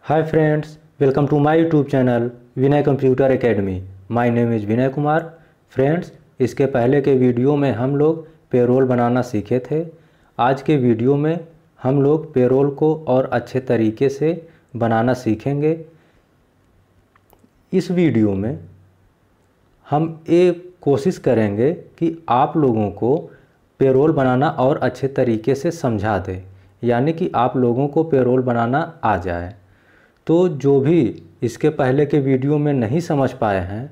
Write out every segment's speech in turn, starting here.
Hi friends, welcome to my YouTube channel Vinay computer academy. My name is Vinay Kumar. Friends, इसके पहले के video में हम लोग पेरोल बनाना सीखे थे। आज के वीडियो में हम लोग पेरोल को और अच्छे तरीके से बनाना सीखेंगे। इस वीडियो में हम एक कोशिश करेंगे कि आप लोगों को पेरोल बनाना और अच्छे तरीके से समझा दें, यानी कि आप लोगों को पेरोल बनाना आ जाए। तो जो भी इसके पहले के वीडियो में नहीं समझ पाए हैं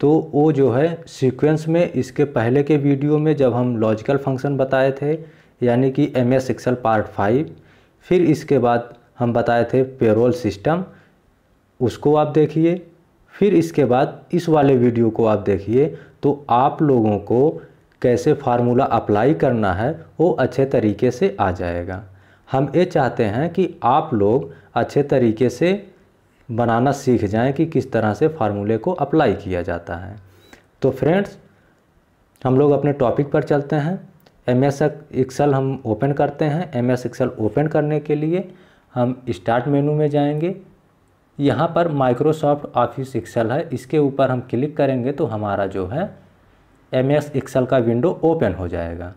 तो वो जो है सीक्वेंस में इसके पहले के वीडियो में जब हम लॉजिकल फंक्शन बताए थे, यानी कि MS एक्सेल पार्ट 5, फिर इसके बाद हम बताए थे पेरोल सिस्टम, उसको आप देखिए। फिर इसके बाद इस वाले वीडियो को आप देखिए तो आप लोगों को कैसे फार्मूला अप्लाई करना है वो अच्छे तरीके से आ जाएगा। हम ये चाहते हैं कि आप लोग अच्छे तरीके से बनाना सीख जाएं कि किस तरह से फार्मूले को अप्लाई किया जाता है। तो फ्रेंड्स, हम लोग अपने टॉपिक पर चलते हैं। MS एक्सेल हम ओपन करते हैं। MS एक्सेल ओपन करने के लिए हम स्टार्ट मेनू में जाएंगे। यहाँ पर माइक्रोसॉफ्ट ऑफिस एक्सेल है, इसके ऊपर हम क्लिक करेंगे तो हमारा जो है MS एक्सेल का विंडो ओपन हो जाएगा।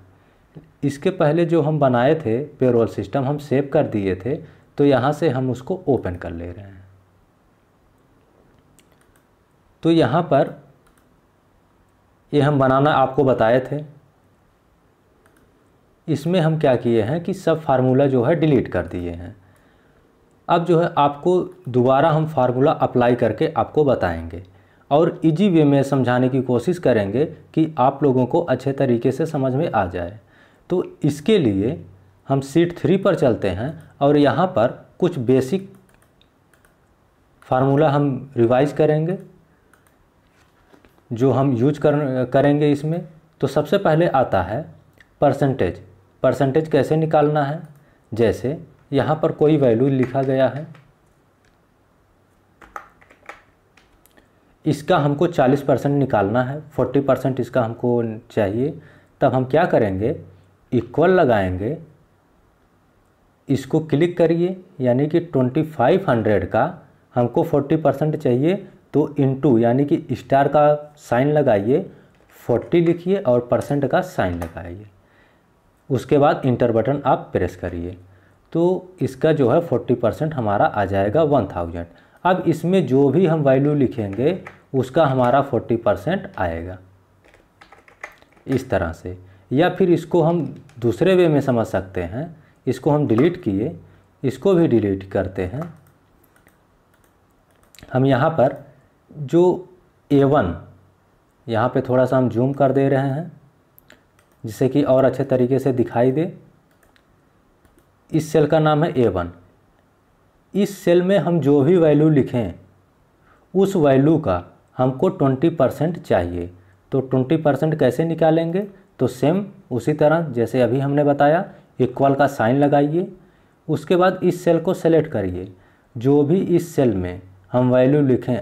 इसके पहले जो हम बनाए थे पेरोल सिस्टम हम सेव कर दिए थे, तो यहाँ से हम उसको ओपन कर ले रहे हैं। तो यहाँ पर ये हम बनाना आपको बताए थे। इसमें हम क्या किए हैं कि सब फार्मूला जो है डिलीट कर दिए हैं। अब जो है आपको दोबारा हम फार्मूला अप्लाई करके आपको बताएंगे और इजी वे में समझाने की कोशिश करेंगे कि आप लोगों को अच्छे तरीके से समझ में आ जाए। तो इसके लिए हम शीट 3 पर चलते हैं और यहाँ पर कुछ बेसिक फार्मूला हम रिवाइज करेंगे जो हम यूज करेंगे इसमें। तो सबसे पहले आता है परसेंटेज। परसेंटेज कैसे निकालना है, जैसे यहाँ पर कोई वैल्यू लिखा गया है, इसका हमको 40% निकालना है, 40% इसका हमको चाहिए। तब हम क्या करेंगे, इक्वल लगाएंगे, इसको क्लिक करिए, यानी कि 2500 का हमको 40% चाहिए, तो इनटू यानी कि स्टार का साइन लगाइए, 40 लिखिए और परसेंट का साइन लगाइए। उसके बाद इंटर बटन आप प्रेस करिए तो इसका जो है 40% हमारा आ जाएगा 1000। अब इसमें जो भी हम वैल्यू लिखेंगे उसका हमारा 40% आएगा इस तरह से। या फिर इसको हम दूसरे वे में समझ सकते हैं। इसको हम डिलीट किए, इसको भी डिलीट करते हैं। हम यहाँ पर जो A1 यहाँ पे थोड़ा सा हम जूम कर दे रहे हैं जिससे कि और अच्छे तरीके से दिखाई दे। इस सेल का नाम है A1। इस सेल में हम जो भी वैल्यू लिखें उस वैल्यू का हमको 20% चाहिए। तो 20% कैसे निकालेंगे, तो सेम उसी तरह जैसे अभी हमने बताया, इक्वल का साइन लगाइए। उसके बाद इस सेल को सेलेक्ट करिए, जो भी इस सेल में हम वैल्यू लिखें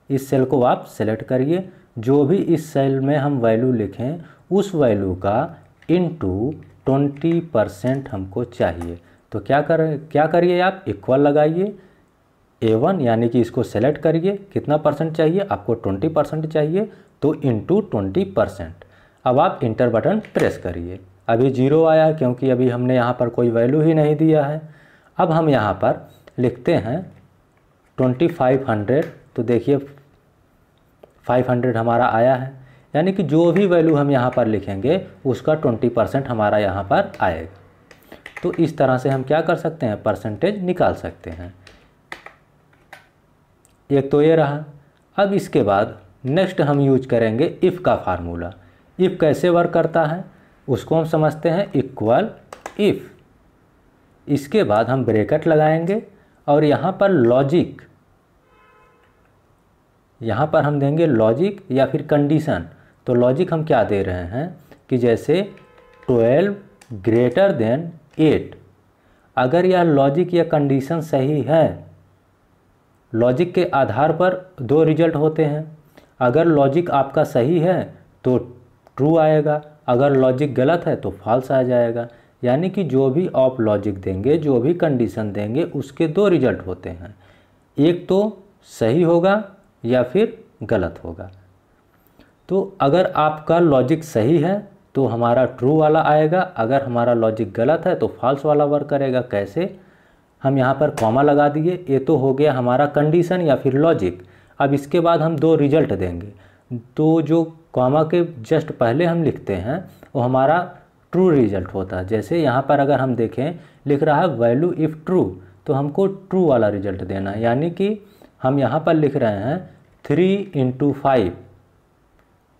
इस सेल को आप सेलेक्ट करिए। जो भी इस सेल में हम वैल्यू लिखें उस वैल्यू का इनटू 20% हमको चाहिए। तो क्या करिए आप, इक्वल लगाइए A1, यानी कि इसको सेलेक्ट करिए, कितना परसेंट चाहिए आपको, 20% चाहिए, तो इनटू 20%। अब आप इंटर बटन प्रेस करिए। अभी 0 आया क्योंकि अभी हमने यहाँ पर कोई वैल्यू ही नहीं दिया है। अब हम यहाँ पर लिखते हैं 2500, तो देखिए 500 हमारा आया है, यानी कि जो भी वैल्यू हम यहाँ पर लिखेंगे उसका 20% हमारा यहाँ पर आएगा। तो इस तरह से हम क्या कर सकते हैं, परसेंटेज निकाल सकते हैं। एक तो ये रहा। अब इसके बाद नेक्स्ट हम यूज करेंगे इफ़ का फार्मूला। इफ़ कैसे वर्क करता है उसको हम समझते हैं। इक्वल इफ़, इसके बाद हम ब्रैकेट लगाएंगे और यहाँ पर लॉजिक, यहाँ पर हम देंगे लॉजिक या फिर कंडीशन। तो लॉजिक हम क्या दे रहे हैं कि जैसे 12 ग्रेटर देन 8। अगर यह लॉजिक या कंडीशन सही है, लॉजिक के आधार पर 2 रिजल्ट होते हैं। अगर लॉजिक आपका सही है तो ट्रू आएगा, अगर लॉजिक गलत है तो फॉल्स आ जाएगा। यानी कि जो भी आप लॉजिक देंगे, जो भी कंडीशन देंगे, उसके दो रिजल्ट होते हैं, एक तो सही होगा या फिर गलत होगा। तो अगर आपका लॉजिक सही है तो हमारा ट्रू वाला आएगा, अगर हमारा लॉजिक गलत है तो फॉल्स वाला वर्क करेगा। कैसे? हम यहाँ पर कॉमा लगा दिए, ये तो हो गया हमारा कंडीशन या फिर लॉजिक। अब इसके बाद हम दो रिजल्ट देंगे, तो जो कॉमा के जस्ट पहले हम लिखते हैं वो हमारा ट्रू रिजल्ट होता है। जैसे यहाँ पर अगर हम देखें, लिख रहा है वैल्यू इफ़ ट्रू, तो हमको ट्रू वाला रिजल्ट देना है। यानी कि हम यहाँ पर लिख रहे हैं 3 × 5,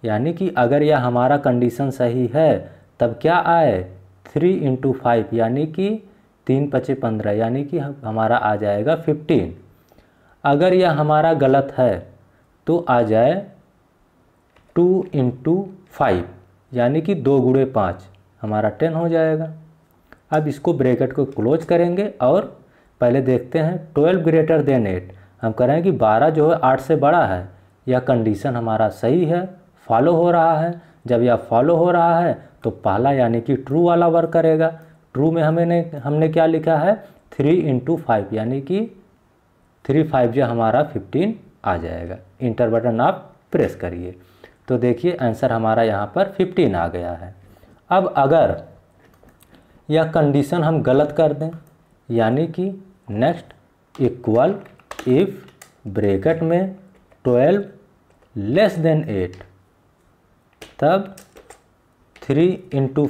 यानी कि अगर यह हमारा कंडीशन सही है तब क्या आए 3 × 5, यानी कि 3 × 5 = 15, यानी कि हमारा आ जाएगा 15। अगर यह हमारा गलत है तो आ जाए 2 × 5, यानी कि 2 × 5 हमारा 10 हो जाएगा। अब इसको ब्रैकेट को क्लोज करेंगे और पहले देखते हैं 12 > 8। हम कह रहे हैं कि 12 जो है 8 से बड़ा है, यह कंडीशन हमारा सही है, फॉलो हो रहा है। जब यह फॉलो हो रहा है तो पहला यानी कि ट्रू वाला वर्क करेगा। ट्रू में हमने क्या लिखा है 3 × 5, यानी कि 3 × 5 जो हमारा 15 आ जाएगा। इंटर बटन आप प्रेस करिए तो देखिए आंसर हमारा यहाँ पर 15 आ गया है। अब अगर यह कंडीशन हम गलत कर दें, यानी कि नेक्स्ट इक्वल इफ ब्रैकेट में 12 < 8, तब 3 ×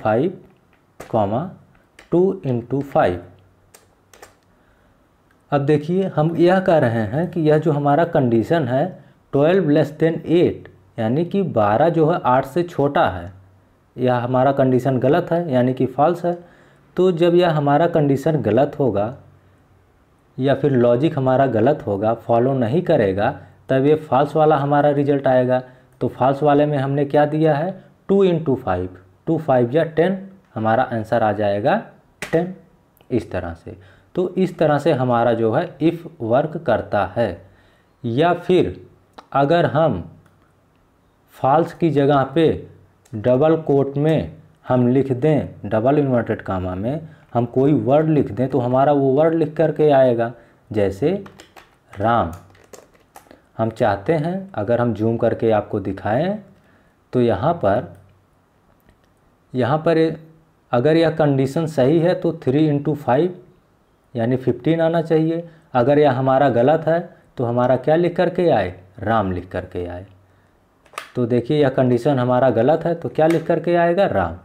5 कॉमा 2 × 5। अब देखिए हम यह कह रहे हैं कि यह जो हमारा कंडीशन है 12 < 8, यानी कि 12 जो है 8 से छोटा है, यह हमारा कंडीशन गलत है, यानी कि फॉल्स है। तो जब यह हमारा कंडीशन गलत होगा या फिर लॉजिक हमारा गलत होगा, फॉलो नहीं करेगा, तब ये फॉल्स वाला हमारा रिजल्ट आएगा। तो फॉल्स वाले में हमने क्या दिया है 2 × 5, 2 × 5 या 10, हमारा आंसर आ जाएगा 10। इस तरह से, तो इस तरह से हमारा जो है इफ़ वर्क करता है। या फिर अगर हम फॉल्स की जगह पे डबल कोट में हम लिख दें, डबल इन्वर्टेड कामा में हम कोई वर्ड लिख दें, तो हमारा वो वर्ड लिख करके आएगा। जैसे राम, हम चाहते हैं अगर हम जूम करके आपको दिखाएं तो यहाँ पर अगर यह कंडीशन सही है तो 3 × 5 यानी 15 आना चाहिए। अगर यह हमारा गलत है तो हमारा क्या लिख करके आए, राम लिख करके आए। तो देखिए यह कंडीशन हमारा गलत है तो क्या लिख करके आएगा, राम।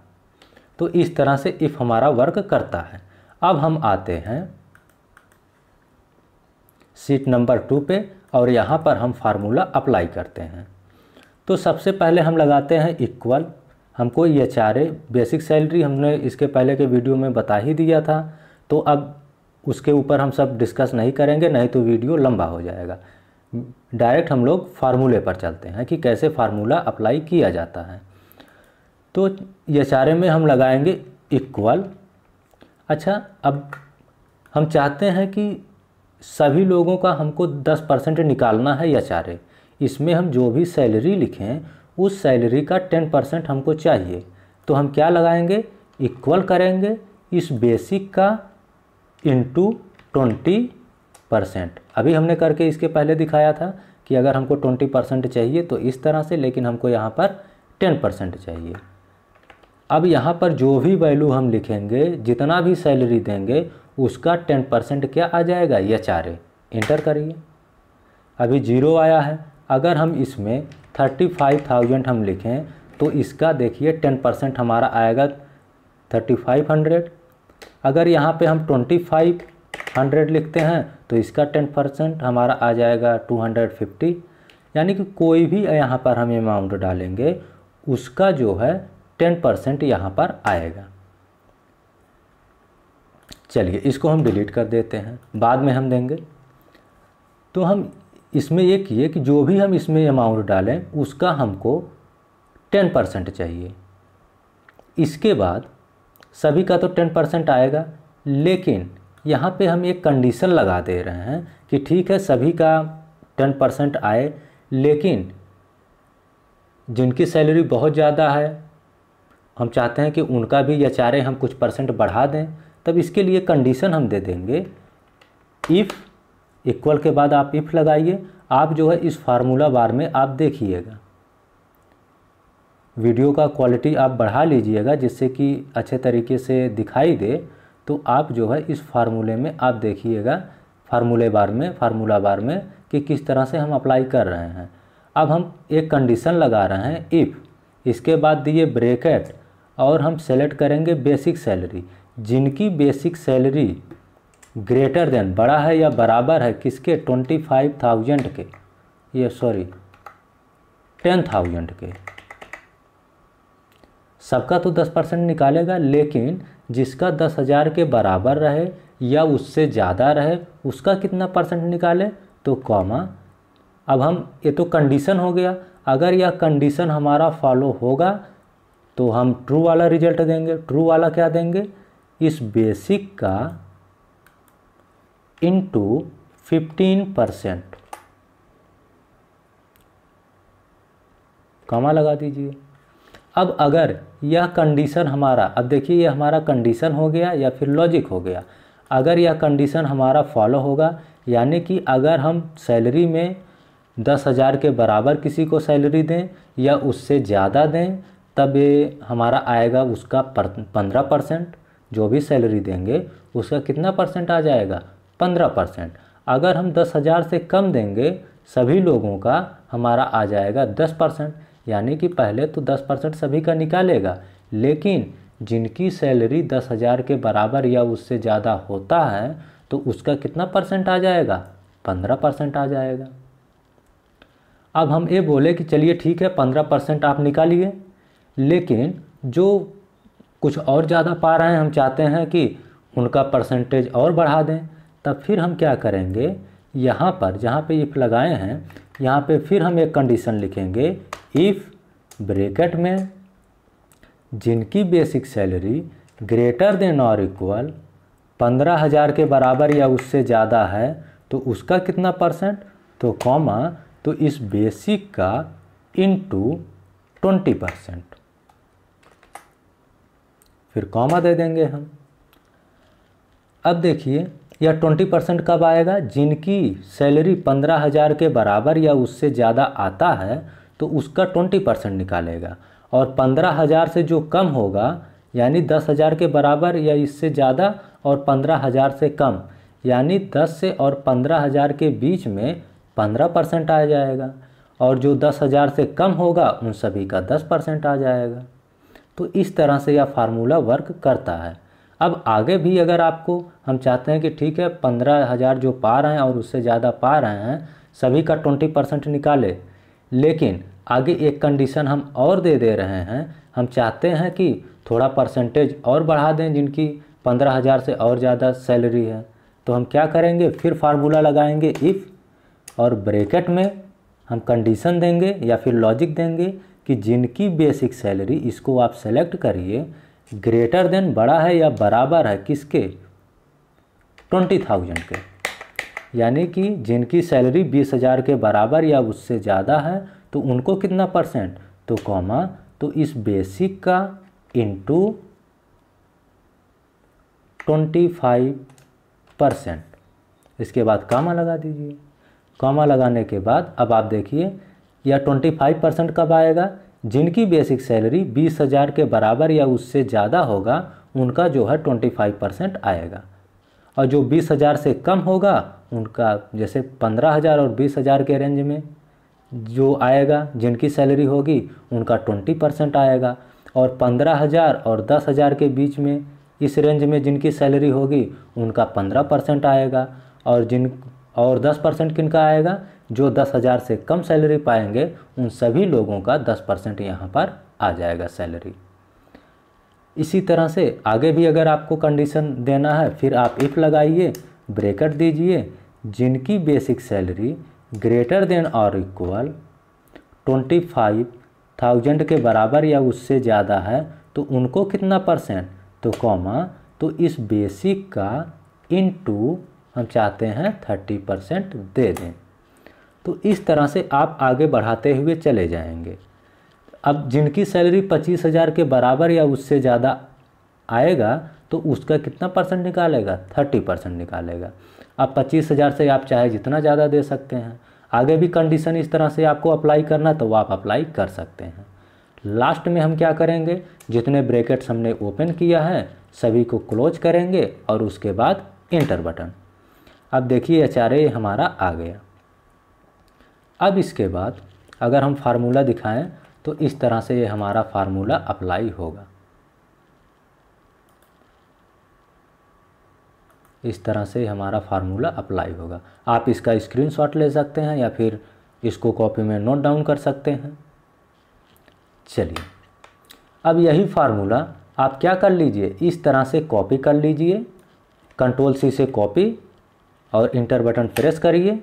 तो इस तरह से इफ़ हमारा वर्क करता है। अब हम आते हैं शीट नंबर 2 पे और यहाँ पर हम फार्मूला अप्लाई करते हैं। तो सबसे पहले हम लगाते हैं इक्वल, हमको HRA बेसिक सैलरी हमने इसके पहले के वीडियो में बता ही दिया था, तो अब उसके ऊपर हम सब डिस्कस नहीं करेंगे, नहीं तो वीडियो लंबा हो जाएगा। डायरेक्ट हम लोग फार्मूले पर चलते हैं कि कैसे फार्मूला अप्लाई किया जाता है। तो HRA में हम लगाएंगे इक्वल। अच्छा, अब हम चाहते हैं कि सभी लोगों का हमको 10% निकालना है HRA। इसमें हम जो भी सैलरी लिखें उस सैलरी का 10% हमको चाहिए। तो हम क्या लगाएंगे, इक्वल करेंगे इस बेसिक का इंटू 20%। अभी हमने करके इसके पहले दिखाया था कि अगर हमको 20% चाहिए तो इस तरह से, लेकिन हमको यहाँ पर 10% चाहिए। अब यहाँ पर जो भी वैल्यू हम लिखेंगे, जितना भी सैलरी देंगे उसका 10% क्या आ जाएगा, HRA। इंटर करिए, अभी 0 आया है। अगर हम इसमें 35,000 हम लिखें तो इसका देखिए 10% हमारा आएगा 3500। अगर यहाँ पे हम 2500 लिखते हैं तो इसका 10% हमारा आ जाएगा 250। यानी कि कोई भी यहाँ पर हम अमाउंट डालेंगे उसका जो है 10% यहाँ पर आएगा। चलिए इसको हम डिलीट कर देते हैं, बाद में हम देंगे। तो हम इसमें ये किए कि जो भी हम इसमें अमाउंट डालें उसका हमको 10% चाहिए। इसके बाद सभी का तो 10% आएगा, लेकिन यहाँ पे हम एक कंडीशन लगा दे रहे हैं कि ठीक है सभी का 10% आए, लेकिन जिनकी सैलरी बहुत ज़्यादा है, हम चाहते हैं कि उनका भी या चाह रहे हम कुछ परसेंट बढ़ा दें, तब इसके लिए कंडीशन हम दे देंगे इफ़, इक्वल के बाद आप इफ़ लगाइए। आप जो है इस फार्मूला बार में आप देखिएगा, वीडियो का क्वालिटी आप बढ़ा लीजिएगा जिससे कि अच्छे तरीके से दिखाई दे। तो आप जो है इस फार्मूले में आप देखिएगा, फार्मूला बार में कि किस तरह से हम अप्लाई कर रहे हैं। अब हम एक कंडीशन लगा रहे हैं इफ़, इसके बाद दिए ब्रैकेट और हम सेलेक्ट करेंगे बेसिक सैलरी। जिनकी बेसिक सैलरी ग्रेटर देन, बड़ा है या बराबर है किसके, 25,000 के, ये सॉरी 10,000 के। सबका तो 10% निकालेगा, लेकिन जिसका 10,000 के बराबर रहे या उससे ज़्यादा रहे उसका कितना परसेंट निकाले, तो कॉमा। अब हम, ये तो कंडीशन हो गया, अगर यह कंडीशन हमारा फॉलो होगा तो हम ट्रू वाला रिजल्ट देंगे। ट्रू वाला क्या देंगे, इस बेसिक का इंटू 15%, कॉमा लगा दीजिए। अब अगर यह कंडीशन हमारा, अब देखिए ये हमारा कंडीशन हो गया या फिर लॉजिक हो गया। अगर यह कंडीशन हमारा फॉलो होगा, यानी कि अगर हम सैलरी में 10,000 के बराबर किसी को सैलरी दें या उससे ज़्यादा दें, तब ये हमारा आएगा उसका 15%। जो भी सैलरी देंगे उसका कितना परसेंट आ जाएगा, 15%। अगर हम 10,000 से कम देंगे सभी लोगों का, हमारा आ जाएगा 10%। यानी कि पहले तो 10% सभी का निकालेगा, लेकिन जिनकी सैलरी 10,000 के बराबर या उससे ज़्यादा होता है तो उसका कितना परसेंट आ जाएगा, 15% आ जाएगा। अब हम ये बोले कि चलिए ठीक है 15% आप निकालिए, लेकिन जो कुछ और ज़्यादा पा रहे हैं हम चाहते हैं कि उनका परसेंटेज और बढ़ा दें। तब फिर हम क्या करेंगे, यहाँ पर जहाँ पे इफ़ लगाए हैं यहाँ पे फिर हम एक कंडीशन लिखेंगे इफ़ ब्रैकेट में जिनकी बेसिक सैलरी ग्रेटर देन और इक्वल 15,000 के बराबर या उससे ज़्यादा है तो उसका कितना परसेंट, तो कॉमा, तो इस बेसिक का इंटू 20%, फिर कॉमा दे देंगे हम। अब देखिए यह 20% कब आएगा, जिनकी सैलरी 15,000 के बराबर या उससे ज़्यादा आता है तो उसका 20% निकालेगा, और 15,000 से जो कम होगा यानी 10,000 के बराबर या इससे ज़्यादा और 15,000 से कम, यानी 10 से और 15,000 के बीच में 15% आ जाएगा, और जो 10,000 से कम होगा उन सभी का 10% आ जाएगा। तो इस तरह से यह फार्मूला वर्क करता है। अब आगे भी अगर आपको, हम चाहते हैं कि ठीक है 15,000 जो पा रहे हैं और उससे ज़्यादा पा रहे हैं सभी का 20% निकाले, लेकिन आगे एक कंडीशन हम और दे रहे हैं। हम चाहते हैं कि थोड़ा परसेंटेज और बढ़ा दें जिनकी 15,000 से और ज़्यादा सैलरी है। तो हम क्या करेंगे, फिर फार्मूला लगाएंगे इफ़, और ब्रैकेट में हम कंडीशन देंगे या फिर लॉजिक देंगे कि जिनकी बेसिक सैलरी, इसको आप सेलेक्ट करिए, ग्रेटर देन, बड़ा है या बराबर है किसके, 20,000 के, यानी कि जिनकी सैलरी 20,000 के बराबर या उससे ज़्यादा है तो उनको कितना परसेंट, तो कॉमा, तो इस बेसिक का इंटू 25%, इसके बाद कॉमा लगा दीजिए। कॉमा लगाने के बाद अब आप देखिए यह 25% कब आएगा, जिनकी बेसिक सैलरी 20,000 के बराबर या उससे ज़्यादा होगा उनका जो है 25% आएगा, और जो 20,000 से कम होगा उनका, जैसे 15,000 और 20,000 के रेंज में जो आएगा जिनकी सैलरी होगी उनका 20% आएगा, और 15,000 और 10,000 के बीच में इस रेंज में जिनकी सैलरी होगी उनका 15% आएगा, और 10% किनका आएगा, जो 10,000 से कम सैलरी पाएंगे उन सभी लोगों का 10% यहाँ पर आ जाएगा सैलरी। इसी तरह से आगे भी अगर आपको कंडीशन देना है फिर आप इफ़ लगाइए, ब्रैकेट दीजिए, जिनकी बेसिक सैलरी ग्रेटर देन और इक्वल 25,000 के बराबर या उससे ज़्यादा है तो उनको कितना परसेंट, तो कॉमा, तो इस बेसिक का इंटू हम चाहते हैं 30% दे दें। तो इस तरह से आप आगे बढ़ाते हुए चले जाएंगे। अब जिनकी सैलरी 25,000 के बराबर या उससे ज़्यादा आएगा तो उसका कितना परसेंट निकालेगा, 30% निकालेगा। अब 25,000 से आप चाहे जितना ज़्यादा दे सकते हैं। आगे भी कंडीशन इस तरह से आपको अप्लाई करना तो आप अप्लाई कर सकते हैं। लास्ट में हम क्या करेंगे, जितने ब्रैकेट्स हमने ओपन किया है सभी को क्लोज करेंगे और उसके बाद एंटर बटन। अब देखिए HRA हमारा आ गया। अब इसके बाद अगर हम फार्मूला दिखाएं तो इस तरह से ये हमारा फार्मूला अप्लाई होगा। इस तरह से हमारा फार्मूला अप्लाई होगा। आप इसका स्क्रीनशॉट ले सकते हैं या फिर इसको कॉपी में नोट डाउन कर सकते हैं। चलिए अब यही फार्मूला आप क्या कर लीजिए, इस तरह से कॉपी कर लीजिए, Ctrl+C से कॉपी और इंटर बटन प्रेस करिए,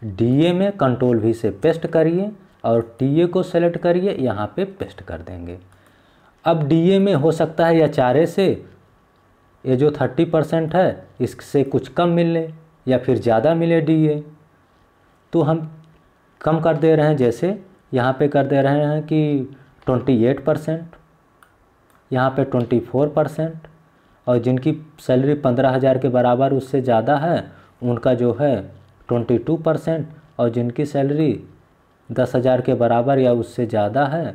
DA में Ctrl+V से पेस्ट करिए और TA को सेलेक्ट करिए, यहाँ पे पेस्ट कर देंगे। अब DA में हो सकता है HRA से ये जो 30% है इससे कुछ कम मिले या फिर ज़्यादा मिले DA, तो हम कम कर दे रहे हैं। जैसे यहाँ पे कर दे रहे हैं कि 28%, यहाँ पे 24%, और जिनकी सैलरी 15,000 के बराबर उससे ज़्यादा है उनका जो है 22%, और जिनकी सैलरी 10,000 के बराबर या उससे ज़्यादा है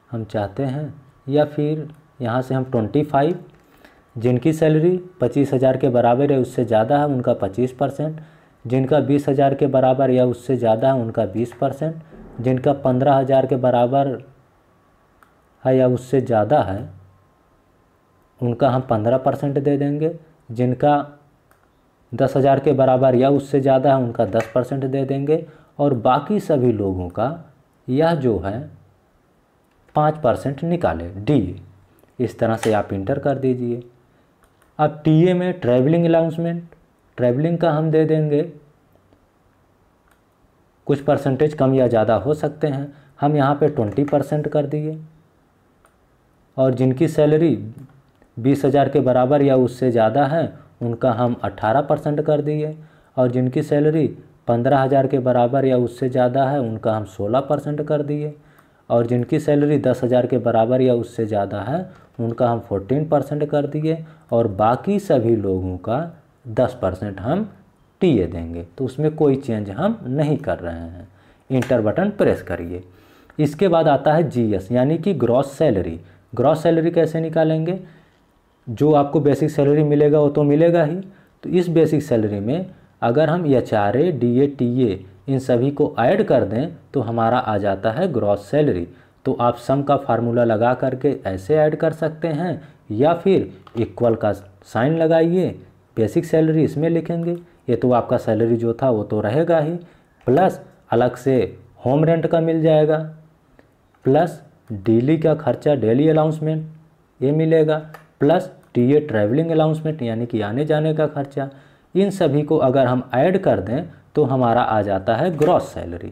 हम चाहते हैं, या फिर यहाँ से हम 25, जिनकी सैलरी 25,000 के बराबर या उससे ज़्यादा है उनका 25%, जिनका 20,000 के बराबर या उससे ज़्यादा है उनका 20%, जिनका 15,000 के बराबर है या उससे ज़्यादा है उनका हम 15% दे देंगे, जिनका 10,000 के बराबर या उससे ज़्यादा है उनका 10% दे देंगे, और बाकी सभी लोगों का यह जो है 5% निकाले DA। इस तरह से आप इंटर कर दीजिए। अब TA में ट्रैवलिंग अलाउंसमेंट, ट्रैवलिंग का हम दे देंगे, कुछ परसेंटेज कम या ज़्यादा हो सकते हैं, हम यहाँ पे 20% कर दिए, और जिनकी सैलरी 20,000 के बराबर या उससे ज़्यादा है उनका हम 18% कर दिए, और जिनकी सैलरी 15,000 के बराबर या उससे ज़्यादा है उनका हम 16% कर दिए, और जिनकी सैलरी 10,000 के बराबर या उससे ज़्यादा है उनका हम 14% कर दिए, और बाकी सभी लोगों का 10% हम TA देंगे। तो उसमें कोई चेंज हम नहीं कर रहे हैं। इंटर बटन प्रेस करिए। इसके बाद आता है GS यानी कि ग्रॉस सैलरी। ग्रॉस सैलरी कैसे निकालेंगे, जो आपको बेसिक सैलरी मिलेगा वो तो मिलेगा ही, तो इस बेसिक सैलरी में अगर हम HRA DA TA इन सभी को ऐड कर दें तो हमारा आ जाता है ग्रॉस सैलरी। तो आप सम का फार्मूला लगा करके ऐसे ऐड कर सकते हैं, या फिर इक्वल का साइन लगाइए, बेसिक सैलरी इसमें लिखेंगे, ये तो आपका सैलरी जो था वो तो रहेगा ही, प्लस अलग से होम रेंट का मिल जाएगा, प्लस डेली का खर्चा डेली अलाउंसमेंट ये मिलेगा, प्लस TA ट्रैवलिंग अलाउंसमेंट यानी कि आने जाने का खर्चा। इन सभी को अगर हम ऐड कर दें तो हमारा आ जाता है gross salary.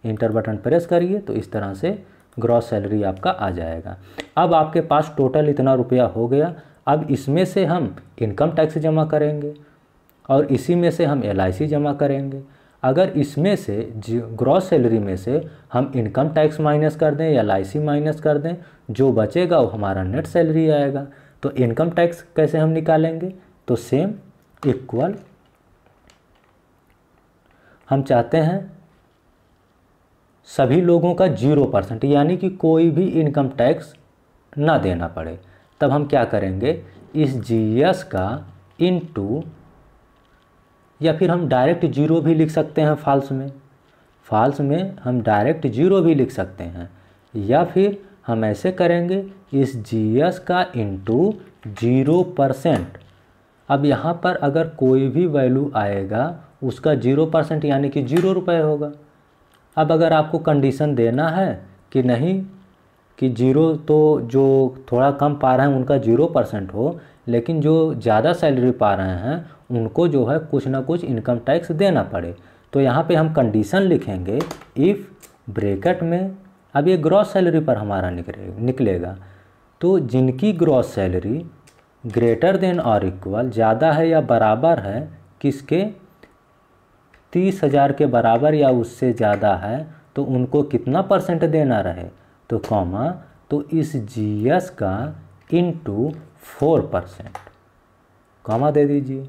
Inter button press करिए तो इस तरह से ग्रॉस सैलरी आपका आ जाएगा। अब आपके पास टोटल इतना रुपया हो गया। अब इसमें से हम इनकम टैक्स जमा करेंगे और इसी में से हम LIC जमा करेंगे। अगर इसमें से ग्रॉस सैलरी में से हम इनकम टैक्स माइनस कर दें या LIC माइनस कर दें, जो बचेगा वो हमारा नेट सैलरी आएगा। तो इनकम टैक्स कैसे हम निकालेंगे, तो सेम इक्वल हम चाहते हैं सभी लोगों का 0% यानी कि कोई भी इनकम टैक्स ना देना पड़े। तब हम क्या करेंगे, इस GS का इनटू, या फिर हम डायरेक्ट 0 भी लिख सकते हैं फॉल्स में हम डायरेक्ट 0 भी लिख सकते हैं, या फिर हम ऐसे करेंगे इस GS का इनटू 0%। अब यहाँ पर अगर कोई भी वैल्यू आएगा उसका 0% यानी कि 0 रुपये होगा। अब अगर आपको कंडीशन देना है कि नहीं कि 0 तो जो थोड़ा कम पा रहे हैं उनका 0% हो, लेकिन जो ज़्यादा सैलरी पा रहे हैं उनको जो है कुछ ना कुछ इनकम टैक्स देना पड़े, तो यहाँ पे हम कंडीशन लिखेंगे इफ़ ब्रैकेट में, अब ये ग्रॉस सैलरी पर हमारा निकलेगा, तो जिनकी ग्रॉस सैलरी ग्रेटर देन और इक्वल ज़्यादा है या बराबर है किसके, 30,000 के बराबर या उससे ज़्यादा है, तो उनको कितना परसेंट देना रहे, तो कॉमा तो इस GS का इंटू 4%, कॉमा दे दीजिए।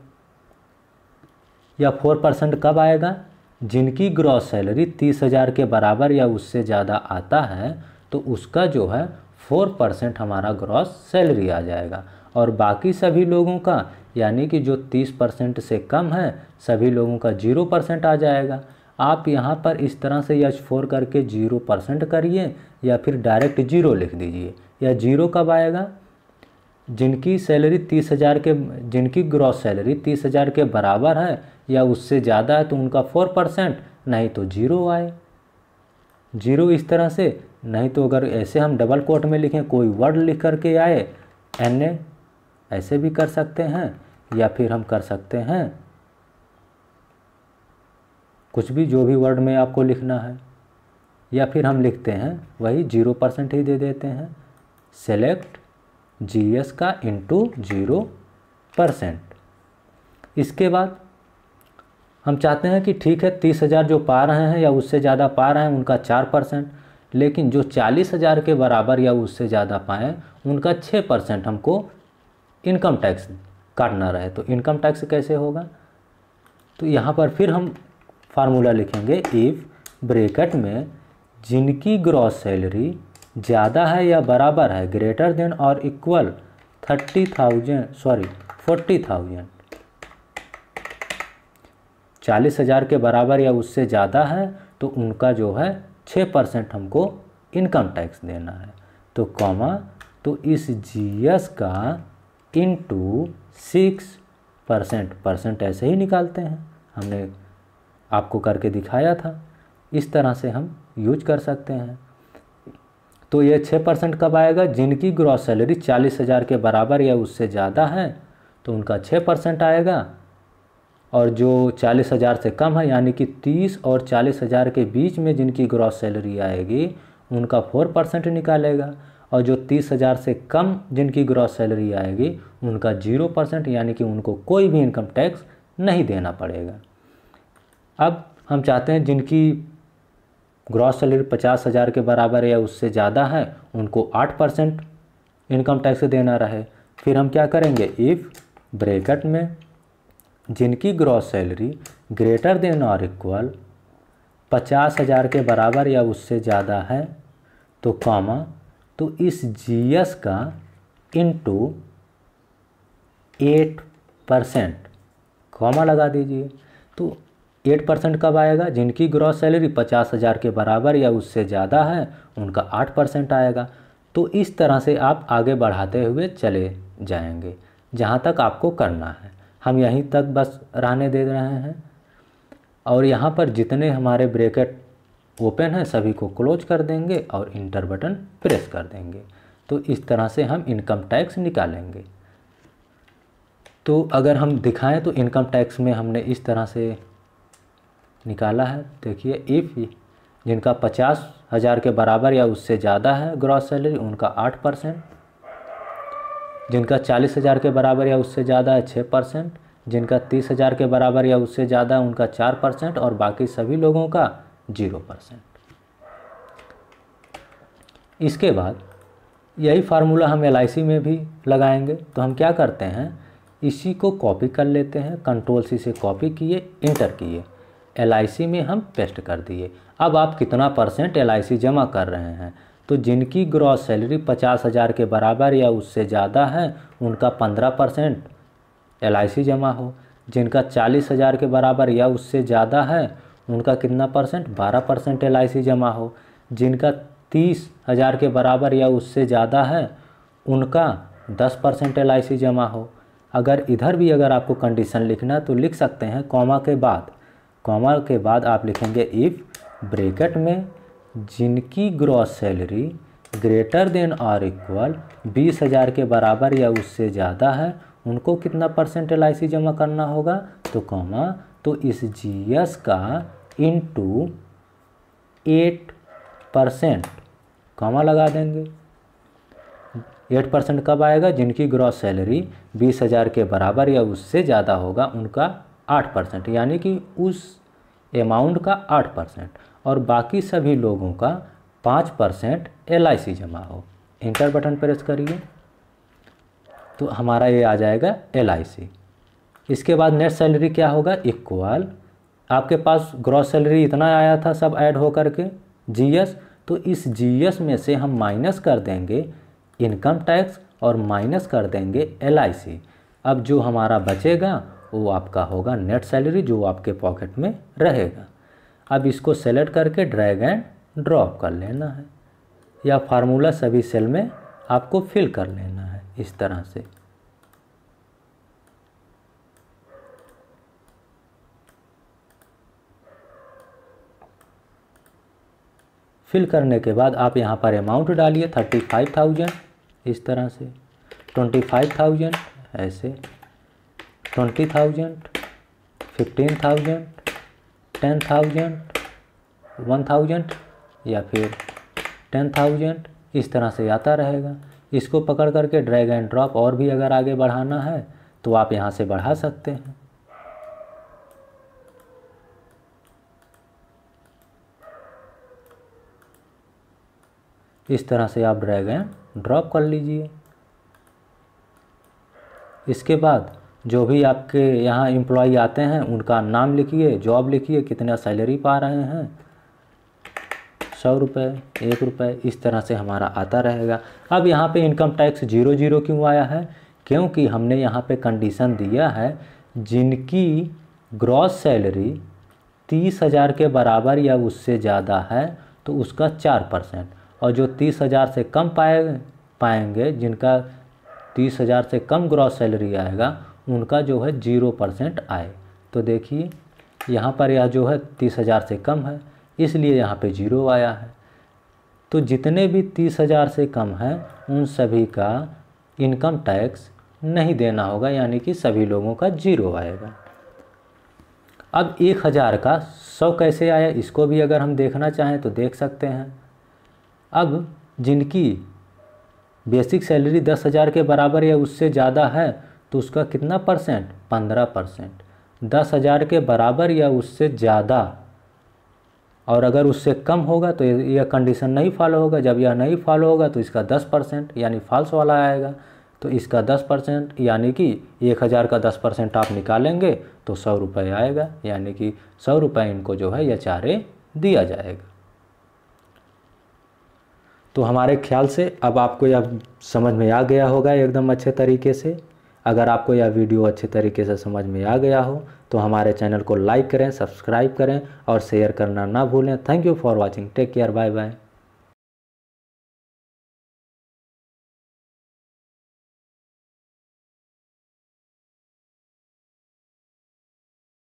या 4% कब आएगा? जिनकी ग्रॉस सैलरी 30,000 के बराबर या उससे ज़्यादा आता है तो उसका जो है 4% हमारा ग्रॉस सैलरी आ जाएगा, और बाकी सभी लोगों का यानी कि जो 30% से कम है सभी लोगों का 0% आ जाएगा। आप यहाँ पर इस तरह से H4 करके 0% करिए या फिर डायरेक्ट 0 लिख दीजिए। या 0 कब आएगा? जिनकी सैलरी 30,000 के, जिनकी ग्रॉस सैलरी 30,000 के बराबर है या उससे ज़्यादा है तो उनका 4%, नहीं तो 0 आए। 0 इस तरह से, नहीं तो अगर ऐसे हम डबल कोट में लिखें, कोई वर्ड लिख करके आए NA, ऐसे भी कर सकते हैं, या फिर हम कर सकते हैं कुछ भी, जो भी वर्ड में आपको लिखना है। या फिर हम लिखते हैं वही 0% ही दे देते हैं, सेलेक्ट GS का इंटू 0%। इसके बाद हम चाहते हैं कि ठीक है 30,000 जो पा रहे हैं या उससे ज़्यादा पा रहे हैं उनका 4%, लेकिन जो 40,000 के बराबर या उससे ज़्यादा पाएँ उनका 6% हमको इनकम टैक्स काटना रहे। तो इनकम टैक्स कैसे होगा? तो यहाँ पर फिर हम फार्मूला लिखेंगे, इफ़ ब्रैकेट में जिनकी ग्रॉस सैलरी ज़्यादा है या बराबर है, ग्रेटर देन और इक्वल 40,000 40,000 के बराबर या उससे ज़्यादा है तो उनका जो है 6% हमको इनकम टैक्स देना है। तो कॉमा तो इस GS का इंटू 6%, ऐसे ही निकालते हैं, हमने आपको करके दिखाया था। इस तरह से हम यूज कर सकते हैं। तो ये 6% कब आएगा? जिनकी ग्रॉस सैलरी 40,000 के बराबर या उससे ज़्यादा है तो उनका 6% आएगा, और जो 40,000 से कम है यानी कि 30 और 40,000 के बीच में जिनकी ग्रॉस सैलरी आएगी उनका 4% निकालेगा, और जो 30,000 से कम जिनकी ग्रॉस सैलरी आएगी उनका 0%, यानी कि उनको कोई भी इनकम टैक्स नहीं देना पड़ेगा। अब हम चाहते हैं जिनकी ग्रॉस सैलरी 50,000 के बराबर या उससे ज़्यादा है उनको 8% इनकम टैक्स देना रहे। फिर हम क्या करेंगे, इफ़ ब्रैकेट में जिनकी ग्रॉस सैलरी ग्रेटर देन और इक्वल 50,000 के बराबर या उससे ज़्यादा है तो कॉमा तो इस GS का इंटू 8%, कॉमा लगा दीजिए। तो 8% कब आएगा? जिनकी ग्रॉस सैलरी 50,000 के बराबर या उससे ज़्यादा है उनका 8% आएगा। तो इस तरह से आप आगे बढ़ाते हुए चले जाएंगे जहाँ तक आपको करना है। हम यहीं तक बस रहने दे रहे हैं, और यहाँ पर जितने हमारे ब्रैकेट ओपन है सभी को क्लोज कर देंगे और इंटर बटन प्रेस कर देंगे। तो इस तरह से हम इनकम टैक्स निकालेंगे। तो अगर हम दिखाएं तो इनकम टैक्स में हमने इस तरह से निकाला है। देखिए, इफ़ जिनका 50,000 के बराबर या उससे ज़्यादा है ग्रॉस सैलरी उनका 8%, जिनका 40,000 के बराबर या उससे ज़्यादा है 6%, जिनका 30,000 के बराबर या उससे ज़्यादा है उनका 4%, और बाकी सभी लोगों का 0%। इसके बाद यही फार्मूला हम LIC में भी लगाएंगे। तो हम क्या करते हैं, इसी को कॉपी कर लेते हैं, Ctrl+C से कॉपी किए, इंटर किए, LIC में हम पेस्ट कर दिए। अब आप कितना % LIC जमा कर रहे हैं, तो जिनकी ग्रॉस सैलरी 50,000 के बराबर या उससे ज़्यादा है उनका 15% LIC जमा हो, जिनका 40,000 के बराबर या उससे ज़्यादा है उनका कितना %? 12% LIC जमा हो, जिनका 30,000 के बराबर या उससे ज़्यादा है उनका 10% LIC जमा हो। अगर इधर भी अगर आपको कंडीशन लिखना तो लिख सकते हैं, कॉमा के बाद आप लिखेंगे इफ़ ब्रैकेट में जिनकी ग्रॉस सैलरी ग्रेटर देन और इक्वल 20,000 के बराबर या उससे ज़्यादा है उनको कितना % LIC जमा करना होगा, तो कॉमा तो इस GS का इंटू 8%, कॉमा लगा देंगे। 8% कब आएगा? जिनकी ग्रॉस सैलरी 20,000 के बराबर या उससे ज़्यादा होगा उनका 8%, यानी कि उस अमाउंट का 8%, और बाकी सभी लोगों का 5% LIC जमा हो। इंटर बटन प्रेस करिए तो हमारा ये आ जाएगा LIC। इसके बाद नेट सैलरी क्या होगा, इक्वल आपके पास ग्रॉस सैलरी इतना आया था सब ऐड हो करके GS, तो इस GS में से हम माइनस कर देंगे इनकम टैक्स और माइनस कर देंगे LIC। अब जो हमारा बचेगा वो आपका होगा नेट सैलरी, जो आपके पॉकेट में रहेगा। अब इसको सेलेक्ट करके ड्रैग एंड ड्रॉप कर लेना है, या फार्मूला सभी सेल में आपको फिल कर लेना है इस तरह से। फिल करने के बाद आप यहाँ पर अमाउंट डालिए 35,000 इस तरह से, 25,000 ऐसे, 20,000, 15,000, 10,000, 1,000 या फिर 10,000 इस तरह से आता रहेगा। इसको पकड़ करके ड्रैग एंड ड्रॉप और भी अगर आगे बढ़ाना है तो आप यहाँ से बढ़ा सकते हैं। इस तरह से आप ड्रैग एंड ड्रॉप कर लीजिए। इसके बाद जो भी आपके यहाँ एम्प्लॉय आते हैं उनका नाम लिखिए, जॉब लिखिए, कितना सैलरी पा रहे हैं, 100 रुपये, 1 रुपये, इस तरह से हमारा आता रहेगा। अब यहाँ पे इनकम टैक्स 00 क्यों आया है, क्योंकि हमने यहाँ पे कंडीशन दिया है जिनकी ग्रॉस सैलरी 30,000 के बराबर या उससे ज़्यादा है तो उसका 4%, और जो 30,000 से कम पाएंगे जिनका 30,000 से कम ग्रॉस सैलरी आएगा उनका जो है 0% आए। तो देखिए यहाँ पर यह जो है 30,000 से कम है इसलिए यहाँ पे 0 आया है। तो जितने भी 30,000 से कम हैं उन सभी का इनकम टैक्स नहीं देना होगा, यानी कि सभी लोगों का 0 आएगा। अब 1,000 का 100 कैसे आया इसको भी अगर हम देखना चाहें तो देख सकते हैं। अब जिनकी बेसिक सैलरी 10,000 के बराबर या उससे ज़्यादा है तो उसका कितना परसेंट, 15%। 10,000 के बराबर या उससे ज़्यादा, और अगर उससे कम होगा तो यह कंडीशन नहीं फॉलो होगा। जब यह नहीं फॉलो होगा तो इसका 10% यानी फॉल्स वाला आएगा। तो इसका 10% यानी कि 1,000 का 10% आप निकालेंगे तो 100 रुपये आएगा, यानी कि 100 रुपये इनको जो है HRA दिया जाएगा। तो हमारे ख्याल से अब आपको यह समझ में आ गया होगा एकदम अच्छे तरीके से। अगर आपको यह वीडियो अच्छे तरीके से समझ में आ गया हो तो हमारे चैनल को लाइक करें, सब्सक्राइब करें और शेयर करना ना भूलें। Thank you for watching, take care, bye bye.